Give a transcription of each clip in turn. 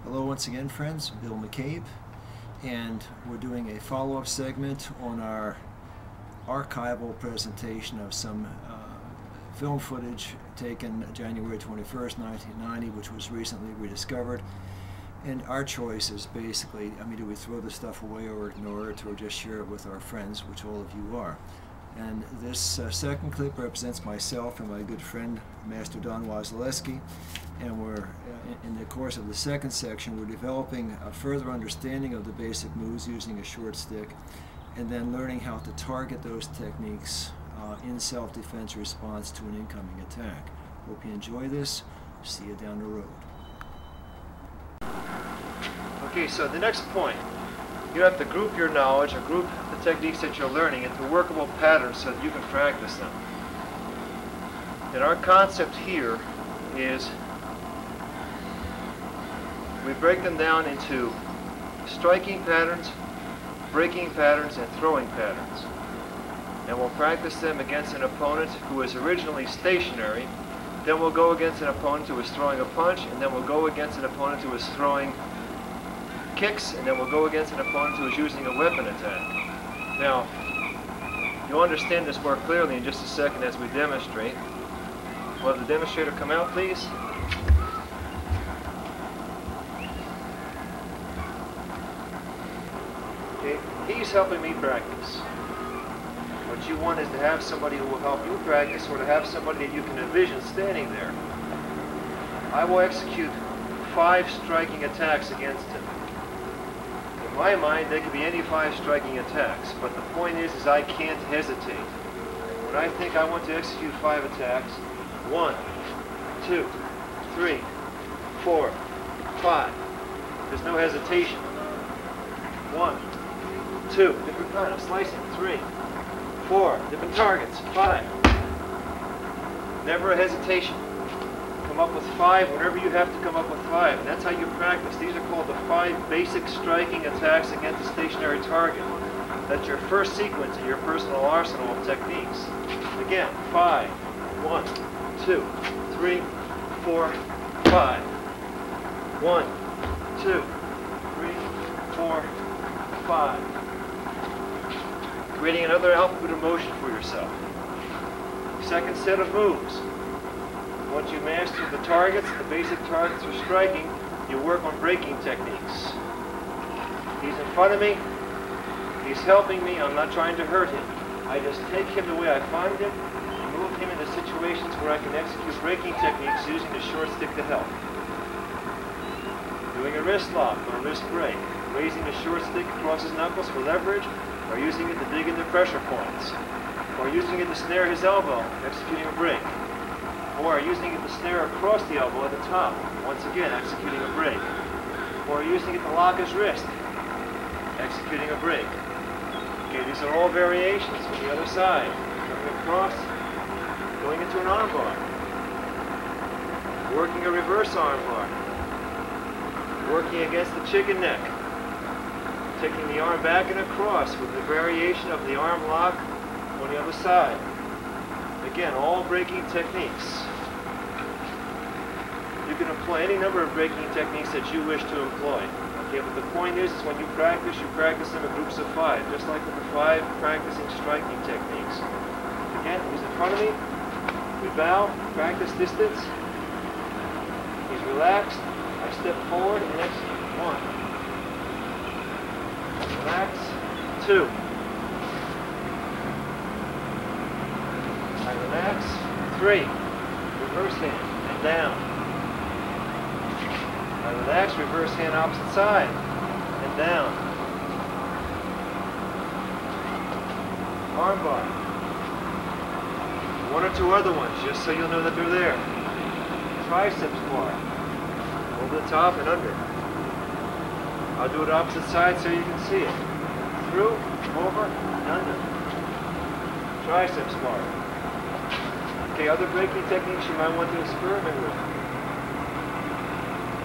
Hello once again, friends. Bill McCabe, and we're doing a follow-up segment on our archival presentation of some film footage taken January 21st, 1990, which was recently rediscovered. And our choice is basically, do we throw the stuff away or ignore it, or just share it with our friends, which all of you are. And this second clip represents myself and my good friend, Master Don Wazaleski. And we're, in the course of the second section, we're developing a further understanding of the basic moves using a short stick, and then learning how to target those techniques in self-defense response to an incoming attack. Hope you enjoy this. See you down the road. Okay, so the next point, you have to group your knowledge or group the techniques that you're learning into workable patterns so that you can practice them. And our concept here is we break them down into striking patterns, breaking patterns, and throwing patterns. And we'll practice them against an opponent who is originally stationary. Then we'll go against an opponent who is throwing a punch, and then we'll go against an opponent who is throwing kicks, and then we'll go against an opponent who is using a weapon attack. Now, you'll understand this more clearly in just a second as we demonstrate. Will the demonstrator come out, please? Okay, he's helping me practice. What you want is to have somebody who will help you practice, or to have somebody that you can envision standing there. I will execute 5 striking attacks against him. In my mind, they could be any 5 striking attacks, but the point is I can't hesitate. When I think I want to execute 5 attacks, 1, 2, 3, 4, 5. There's no hesitation. 1, 2, different kind of slicing. 3, 4, different targets. 5. Never a hesitation. Come up with 5 whenever you have to come up with 5. And that's how you practice. These are called the 5 basic striking attacks against a stationary target. That's your first sequence in your personal arsenal of techniques. Again, 5. 1, 2, 3, 4, 5. 1, 2, 3, 4, 5. Creating another alphabet of motion for yourself. Second set of moves. Once you master the targets, the basic targets for striking, you work on breaking techniques. He's in front of me. He's helping me. I'm not trying to hurt him. I just take him the way I find him and move him into situations where I can execute breaking techniques using the short stick to help. Doing a wrist lock or a wrist break. Raising the short stick across his knuckles for leverage, or using it to dig into pressure points, or using it to snare his elbow, executing a break, or using it to snare across the elbow at the top, once again executing a break, or using it to lock his wrist, executing a break. Okay, these are all variations from the other side. Coming across, going into an arm bar, working a reverse arm bar, working against the chicken neck, taking the arm back and across with the variation of the arm lock on the other side. Again, all breaking techniques. You can employ any number of breaking techniques that you wish to employ. Okay, but the point is when you practice them in groups of 5, just like with the 5 practicing striking techniques. Again, he's in front of me. We bow, practice distance. He's relaxed. I step forward and execute. 1. Relax. 2. I relax. 3. Reverse hand and down. I relax. Reverse hand opposite side and down. Arm bar. 1 or 2 other ones, just so you'll know that they're there. Triceps bar. Over the top and under. I'll do it opposite side so you can see it. Through, over, and under. Triceps bar. Okay, other breaking techniques you might want to experiment with.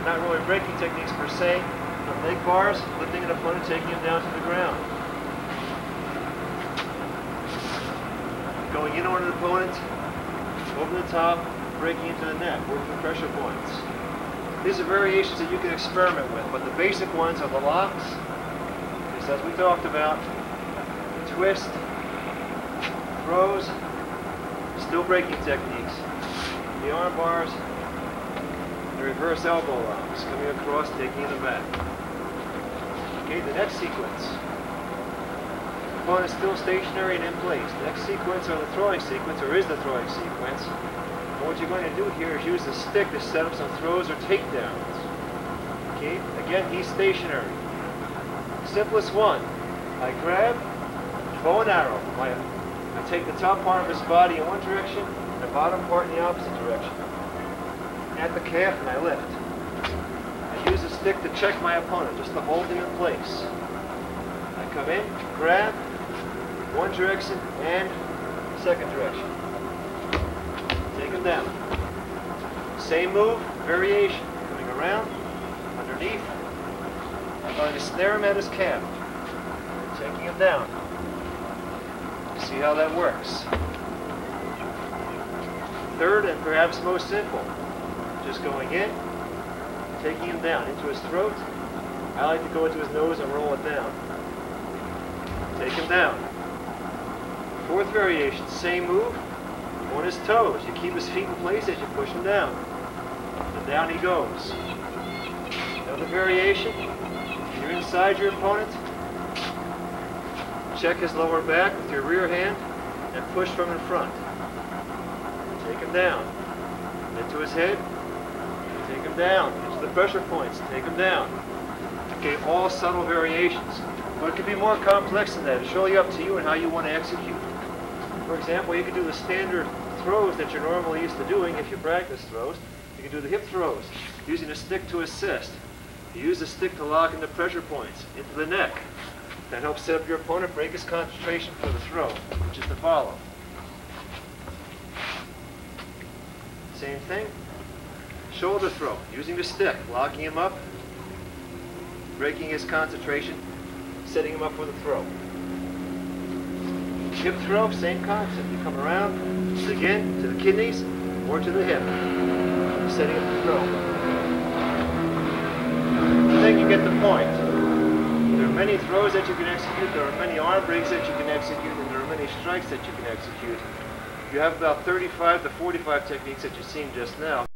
Not really breaking techniques per se, but leg bars, lifting an opponent, taking him down to the ground. Going in on an opponent, over the top, breaking into the neck, working pressure points. These are variations that you can experiment with, but the basic ones are the locks, just as we talked about, the twist, throws, still braking techniques, the arm bars, the reverse elbow locks, coming across, taking in the back. Okay, the next sequence. The opponent is still stationary and in place. The next sequence, or the throwing sequence, or is the throwing sequence. And what you're going to do here is use the stick to set up some throws or takedowns. Okay, again, he's stationary. Simplest one. I grab, bow and arrow. I take the top part of his body in one direction, and the bottom part in the opposite direction. At the calf, and I lift. I use the stick to check my opponent, just to hold him in place. I come in, grab, one direction, and second direction. Take him down. Same move, variation. Coming around, underneath. I'm going to snare him at his calf. Taking him down. See how that works. Third, and perhaps most simple, just going in, taking him down into his throat. I like to go into his nose and roll it down. Take him down. Fourth variation, same move, on his toes. You keep his feet in place as you push him down. And down he goes. Another variation, you're inside your opponent. Check his lower back with your rear hand and push from in front. Take him down. Into his head. Take him down. Into the pressure points. Take him down. Okay, all subtle variations. But it could be more complex than that. It's really up to you and how you want to execute. For example, you can do the standard throws that you're normally used to doing if you practice throws. You can do the hip throws, using a stick to assist. You use the stick to lock in the pressure points, into the neck. That helps set up your opponent, break his concentration for the throw, which is to follow. Same thing. Shoulder throw, using the stick, locking him up, breaking his concentration, setting him up for the throw. Hip throw, same concept. You come around, again, to the kidneys, or to the hip, setting up the throw. I think you get the point. There are many throws that you can execute, there are many arm breaks that you can execute, and there are many strikes that you can execute. You have about 35 to 45 techniques that you've seen just now.